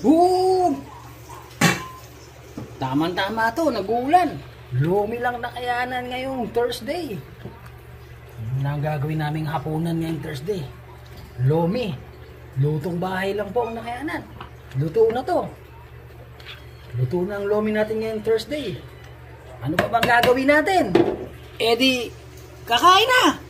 Boom! Tama to, nag-uulan. Lomi lang na kayanan ngayong Thursday. Ano ang gagawin naming hapunan ngayong Thursday? Lomi. Lutong bahay lang po ang nakayanan. Luto na to. Luto na ang lomi natin ngayong Thursday. Ano pa bang gagawin natin? Eh di, kakain na!